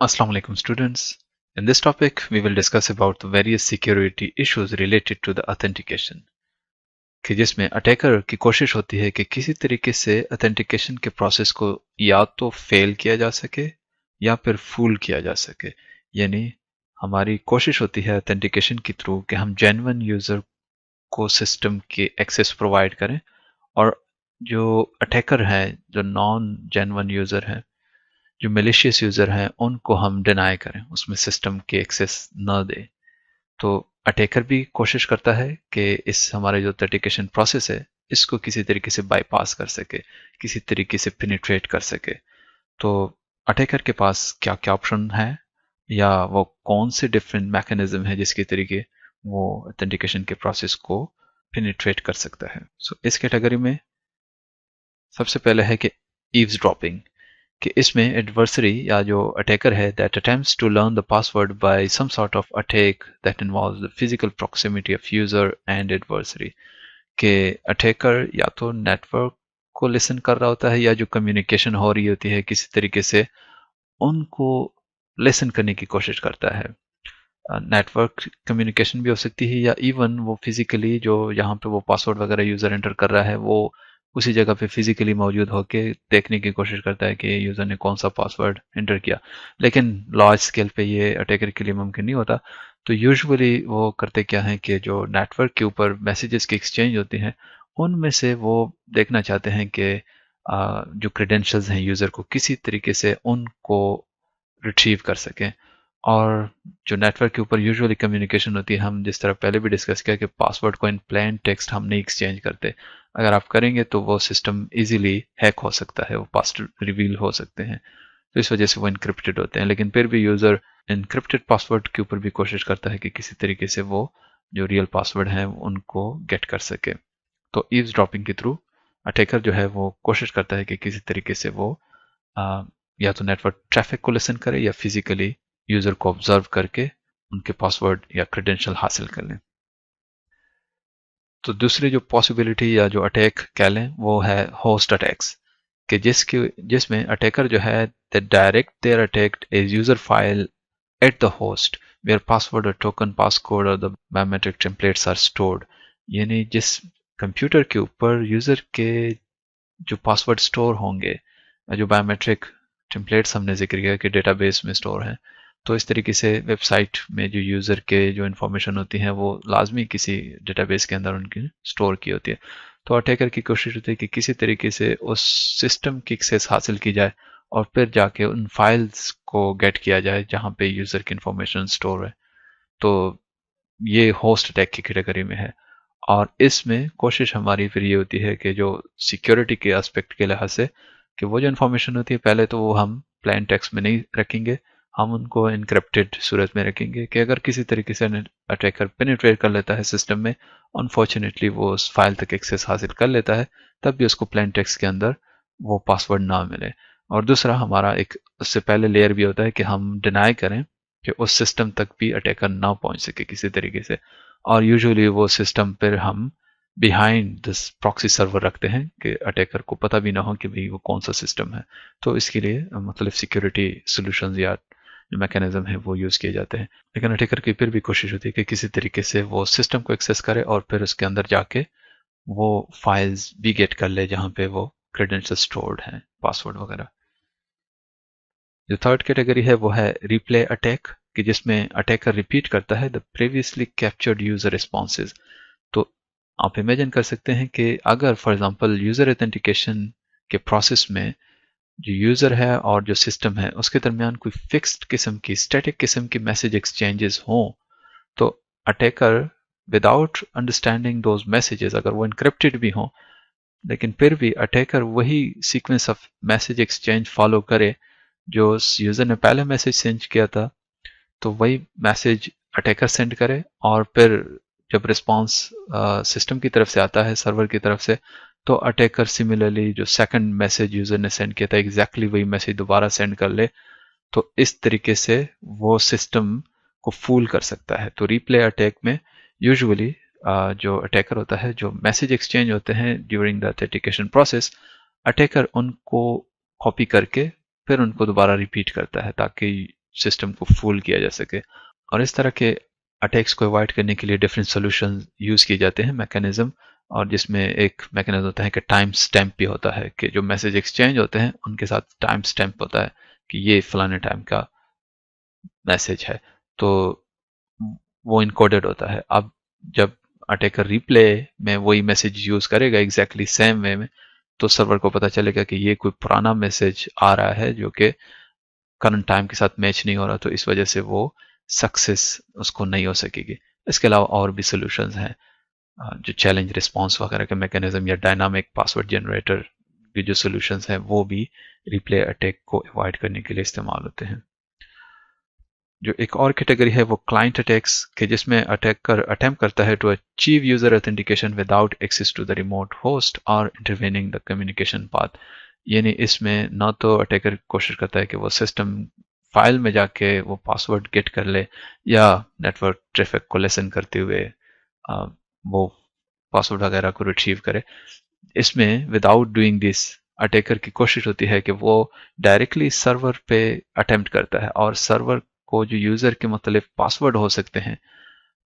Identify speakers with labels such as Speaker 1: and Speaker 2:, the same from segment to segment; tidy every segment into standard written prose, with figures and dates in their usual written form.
Speaker 1: Assalamu alaikum students. In this topic, we will discuss about the various security issues related to the authentication. कि जिसमें attacker की कोशिश होती है कि किसी तरीके से ऑथेंटिकेशन के प्रोसेस को या तो फेल किया जा सके या फिर फूल किया जा सके। यानी हमारी कोशिश होती है ऑथेंटिकेशन के थ्रू कि हम जेन्युइन यूजर को सिस्टम के एक्सेस प्रोवाइड करें और जो अटैकर हैं, जो नॉन जेन्युइन यूजर हैं, जो मेलिशियस यूजर हैं, उनको हम डिनाई करें, उसमें सिस्टम के एक्सेस न दें। तो अटैकर भी कोशिश करता है कि इस हमारे जो ऑथेंटिकेशन प्रोसेस है इसको किसी तरीके से बाईपास कर सके, किसी तरीके से पेनिट्रेट कर सके। तो अटैकर के पास क्या क्या ऑप्शन है या वो कौन से डिफरेंट मैकेनिज्म है जिसके तरीके वो ऑथेंटिकेशन के प्रोसेस को पेनिट्रेट कर सकता है। इस कैटेगरी में सबसे पहले है कि ईव्सड्रॉपिंग, कि इसमें एडवर्सरी या जो अटैकर है that attempts to learn the password by some sort of attack that involves the physical proximity of user and adversary, के अटैकर या तो नेटवर्क को लिसन कर रहा होता है या जो कम्युनिकेशन हो रही होती है किसी तरीके से उनको लिसन करने की कोशिश करता है। नेटवर्क कम्युनिकेशन भी हो सकती है या इवन वो फिजिकली जो यहाँ पे वो पासवर्ड वगैरह यूजर एंटर कर रहा है वो उसी जगह पे फिजिकली मौजूद होके देखने की कोशिश करता है कि यूजर ने कौन सा पासवर्ड एंटर किया। लेकिन लार्ज स्केल पे ये अटैकर के लिए मुमकिन नहीं होता। तो यूजुअली वो करते क्या है कि जो नेटवर्क के ऊपर मैसेजेस की एक्सचेंज होती हैं उनमें से वो देखना चाहते हैं कि जो क्रेडेंशियल्स हैं यूजर को किसी तरीके से उनको रिट्रीव कर सकें। और जो नेटवर्क के ऊपर यूजुअली कम्युनिकेशन होती है, हम जिस तरह पहले भी डिस्कस किया कि पासवर्ड को इन प्लेन टेक्स्ट हम नहीं एक्सचेंज करते। अगर आप करेंगे तो वो सिस्टम इजीली हैक हो सकता है, वो पासवर्ड रिवील हो सकते हैं, तो इस वजह से वो इनक्रिप्टेड होते हैं। लेकिन फिर भी यूजर इनक्रिप्टेड पासवर्ड के ऊपर भी कोशिश करता है कि किसी तरीके से वो जो रियल पासवर्ड है उनको गेट कर सके। तो ईव्स ड्रॉपिंग के थ्रू अटैकर जो है वो कोशिश करता है कि किसी तरीके से वो या तो नेटवर्क ट्रैफिक को लिसन करे या फिजिकली यूजर को ऑब्जर्व करके उनके पासवर्ड या क्रेडेंशियल हासिल कर लें। तो दूसरी जो पॉसिबिलिटी या जो अटैक कह लें वो है होस्ट अटैक्स, कि जिसमें अटैकर जो है they direct their attack as user file at the host where password और टोकन पासकोड और the biometric templates are stored. यानी जिस कंप्यूटर के ऊपर यूजर के जो पासवर्ड स्टोर होंगे, जो बायोमेट्रिक टेम्पलेट्स हमने जिक्र किया कि डेटाबेस में स्टोर है, तो इस तरीके से वेबसाइट में जो यूज़र के जो इन्फॉर्मेशन होती है वो लाजमी किसी डेटाबेस के अंदर उनकी स्टोर की होती है। तो अटैकर की कोशिश होती है कि किसी तरीके से उस सिस्टम की एक्सेस हासिल की जाए और फिर जाके उन फाइल्स को गेट किया जाए जहाँ पे यूज़र की इन्फॉर्मेशन स्टोर है। तो ये होस्ट अटैक की कैटेगरी में है। और इसमें कोशिश हमारी फिर ये होती है कि जो सिक्योरिटी के एस्पेक्ट के लिहाज से कि वो जो इन्फॉर्मेशन होती है पहले तो वो हम प्लेन टेक्स्ट में नहीं रखेंगे, हम उनको इनक्रिप्टेड सूरत में रखेंगे कि अगर किसी तरीके से अटैकर पेनिट्रेट कर लेता है सिस्टम में, अनफॉर्चुनेटली वो उस फाइल तक एक्सेस हासिल कर लेता है, तब भी उसको प्लेन टेक्स्ट के अंदर वो पासवर्ड ना मिले। और दूसरा हमारा एक उससे पहले लेयर भी होता है कि हम डिनाई करें कि उस सिस्टम तक भी अटैकर ना पहुंच सके किसी तरीके से। और यूजुअली वो सिस्टम पर हम बिहाइंड दिस प्रॉक्सी सर्वर रखते हैं कि अटैकर को पता भी ना हो कि भाई वो कौन सा सिस्टम है। तो इसके लिए मतलब सिक्योरिटी सॉल्यूशंस या जो मैकेनिज्म है वो यूज किए जाते हैं। लेकिन अटैकर की फिर भी कोशिश होती है कि किसी तरीके से वो सिस्टम को एक्सेस करे और फिर उसके अंदर जाके वो फाइल्स भी गेट कर ले जहाँ पे वो क्रेडेंशियल स्टोर्ड हैं, पासवर्ड वगैरह। जो थर्ड कैटेगरी है वो है रिप्ले अटैक, कि जिसमें अटैकर रिपीट करता है the previously captured user responses. तो आप इमेजिन कर सकते हैं कि अगर फॉर एग्जांपल यूजर ऑथेंटिकेशन के प्रोसेस में जो यूजर है और जो सिस्टम है उसके दरमियान कोई फिक्स्ड किस्म की स्टैटिक किस्म की मैसेज एक्सचेंजेस हों, तो attacker without understanding those messages, अगर वो इनक्रिप्टेड भी हों लेकिन फिर भी अटैकर वही sequence of message exchange follow करे जो यूजर ने पहले मैसेज सेंड किया था, तो वही मैसेज अटैकर सेंड करे और फिर जब रिस्पांस सिस्टम की तरफ से आता है, सर्वर की तरफ से, तो अटैकर सिमिलरली जो सेकंड मैसेज यूजर ने सेंड किया था एग्जैक्टली वही मैसेज दोबारा सेंड कर ले। तो इस तरीके से वो सिस्टम को फूल कर सकता है। तो रिप्ले अटैक में यूजुअली जो अटैकर होता है, जो मैसेज एक्सचेंज होते हैं during the authentication process, attacker उनको कॉपी करके फिर उनको दोबारा रिपीट करता है ताकि सिस्टम को फूल किया जा सके। और इस तरह के अटैक्स को अवॉइड करने के लिए डिफरेंट सॉल्यूशन यूज किए जाते हैं, मैकेनिज्म, और जिसमें एक मैकेनिज्म होता है कि टाइम स्टैम्प भी होता है, कि जो मैसेज एक्सचेंज होते हैं उनके साथ टाइम स्टैम्प होता है कि ये फलाने टाइम का मैसेज है, तो वो इनकोडेड होता है। अब जब अटैकर रिप्ले में वही मैसेज यूज करेगा एग्जैक्टली सेम वे में, तो सर्वर को पता चलेगा कि ये कोई पुराना मैसेज आ रहा है जो कि करंट टाइम के साथ मैच नहीं हो रहा, तो इस वजह से वो सक्सेस उसको नहीं हो सकेगी। इसके अलावा और भी सोल्यूशंस हैं, जो चैलेंज रिस्पॉन्स वगैरह के मैकेनिज्म या डायनामिक पासवर्ड जनरेटर की जो सोल्यूशंस हैं वो भी रिप्ले अटैक को अवॉइड करने के लिए इस्तेमाल होते हैं। जो एक और कैटेगरी है वो क्लाइंट अटैक्स के, जिसमें अटैकर अटेम्प्ट करता है to achieve user authentication without access to the remote host और इंटरवेनिंग द कम्युनिकेशन पाथ। यानी इसमें न तो अटैकर कोशिश करता है कि वो सिस्टम फाइल में जाके वो पासवर्ड गेट कर ले, या नेटवर्क ट्रैफिक को लेसन करते हुए वो पासवर्ड वगैरह को रिट्रीव करे। इसमें विदाउट डूइंग दिस अटैकर की कोशिश होती है कि वो डायरेक्टली सर्वर पे अटेम्प्ट करता है, और सर्वर को जो यूजर के मुख्तलिफ पासवर्ड हो सकते हैं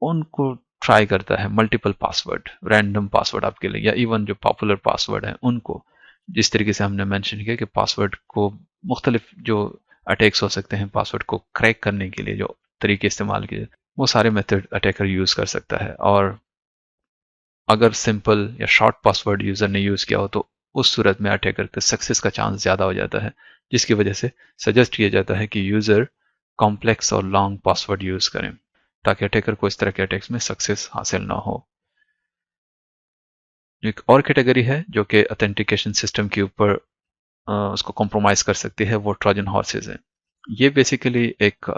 Speaker 1: उनको ट्राई करता है, मल्टीपल पासवर्ड, रैंडम पासवर्ड आपके लिए, या इवन जो पॉपुलर पासवर्ड है उनको, जिस तरीके से हमने मेंशन किया कि पासवर्ड को मुख्तलिफ जो अटैक्स हो सकते हैं पासवर्ड को क्रैक करने के लिए जो तरीके इस्तेमाल किए, वो सारे मेथड अटैकर यूज कर सकता है। और अगर सिंपल या शॉर्ट पासवर्ड यूजर ने यूज किया हो तो उस सूरत में अटैकर के सक्सेस का चांस ज्यादा हो जाता है, जिसकी वजह से सजेस्ट किया जाता है कि यूजर कॉम्प्लेक्स और लॉन्ग पासवर्ड यूज करें, ताकि अटैकर को इस तरह के अटैक्स में सक्सेस हासिल ना हो। एक और कैटेगरी है जो कि ऑथेंटिकेशन सिस्टम के ऊपर उसको कॉम्प्रोमाइज कर सकती है, वो ट्रोजन हॉर्सेज है। ये बेसिकली एक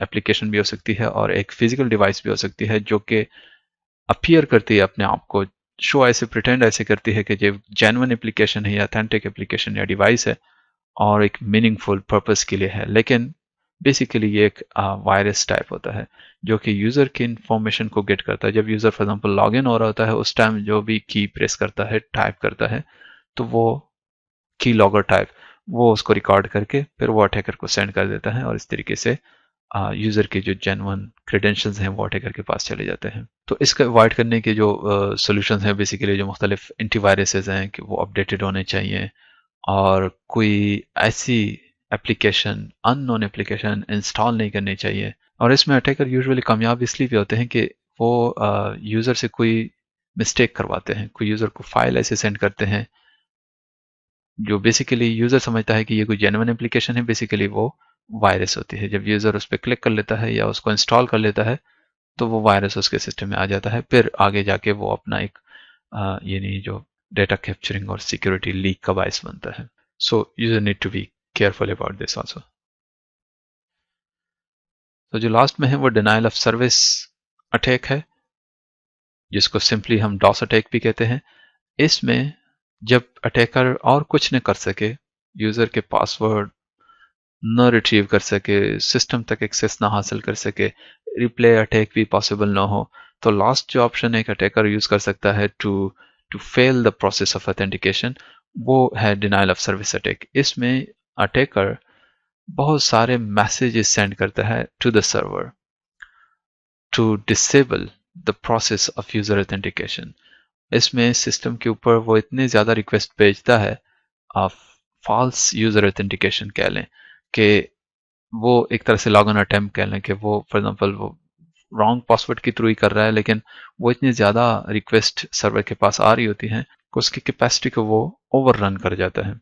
Speaker 1: एप्लीकेशन भी हो सकती है और एक फिजिकल डिवाइस भी हो सकती है, जो कि अपीयर करती है अपने आप को, शो ऐसे प्रिटेंड ऐसे करती है कि ये जेन्युइन एप्लीकेशन है या अथेंटिक एप्लीकेशन या डिवाइस है और एक मीनिंगफुल पर्पस के लिए है, लेकिन बेसिकली ये एक वायरस टाइप होता है जो कि यूजर की इंफॉर्मेशन को गेट करता है। जब user for example log in हो रहा होता है उस टाइम जो भी की प्रेस करता है, टाइप करता है, तो वो की लॉगर टाइप वो उसको रिकॉर्ड करके फिर वो अटैकर को सेंड कर देता है, और इस तरीके से यूजर के जो जेन्युइन क्रेडेंशियल्स हैं वो अटैकर के पास चले जाते हैं। तो इसका अवॉइड करने के जो सोल्यूशंस हैं, बेसिकली जो मुख्तलिफ एंटीवायरसेस हैं कि वो अपडेटेड होने चाहिए, और कोई ऐसी एप्लीकेशन, अननोन एप्लीकेशन इंस्टॉल नहीं करनी चाहिए। और इसमें अटैकर यूजुअली कामयाब इसलिए भी होते हैं कि वो यूज़र से कोई मिस्टेक करवाते हैं, कोई यूज़र को फाइल ऐसे सेंड करते हैं जो बेसिकली यूज़र समझता है कि ये कोई जेन्युइन एप्लीकेशन है, बेसिकली वो वायरस होती है। जब यूज़र उस पर क्लिक कर लेता है या उसको इंस्टॉल कर लेता है तो वो वायरस उसके सिस्टम में आ जाता है, फिर आगे जाके वो अपना एक यानी जो डेटा कैप्चरिंग और सिक्योरिटी लीक का बायस बनता है। So user need to be careful about this also. तो जो लास्ट में है वो डिनायल ऑफ सर्विस अटैक है, जिसको सिंपली हम डॉस अटैक भी कहते हैं। इसमें जब अटैकर और कुछ न कर सके, यूजर के पासवर्ड न रिट्रीव कर सके, सिस्टम तक एक्सेस ना हासिल कर सके, रिप्ले अटैक भी पॉसिबल ना हो, तो लास्ट जो ऑप्शन एक अटैकर यूज कर सकता है to fail the process of authentication, वो है डिनायल ऑफ सर्विस अटैक। इसमें अटैकर बहुत सारे मैसेजेस सेंड करता है to the server to disable the process of user authentication. इसमें सिस्टम के ऊपर वो इतने ज्यादा रिक्वेस्ट भेजता है, आप फॉल्स यूजर ऑथेंटिकेशन कह लें, कि वो एक तरह से लॉग इन अटेम्प्ट कह लें, कि वो फॉर एग्जांपल वो रॉन्ग पासवर्ड के थ्रू ही कर रहा है, लेकिन वो इतनी ज्यादा रिक्वेस्ट सर्वर के पास आ रही होती हैं कि उसकी कैपेसिटी को वो ओवर रन कर जाता है।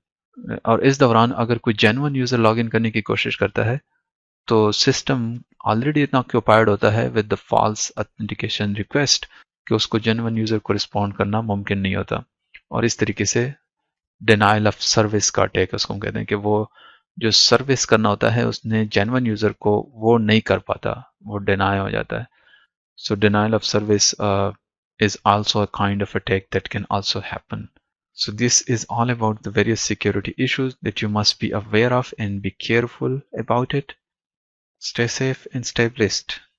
Speaker 1: और इस दौरान अगर कोई जेन्युइन यूजर लॉग इन करने की कोशिश करता है तो सिस्टम ऑलरेडी इतना ऑक्यूपाइड होता है with the false authentication request कि उसको जेन्युइन यूजर को रिस्पॉन्ड करना मुमकिन नहीं होता। और इस तरीके से डिनाइल ऑफ सर्विस का अटैक उसको हम कहते हैं, कि वो जो सर्विस करना होता है उसने जेन्युइन यूजर को वो नहीं कर पाता, वो डिनाई हो जाता है। So denial of service is also a kind of attack that can also happen. So this is all about the various security issues that you must be aware of and be careful about it. Stay safe and stay blessed.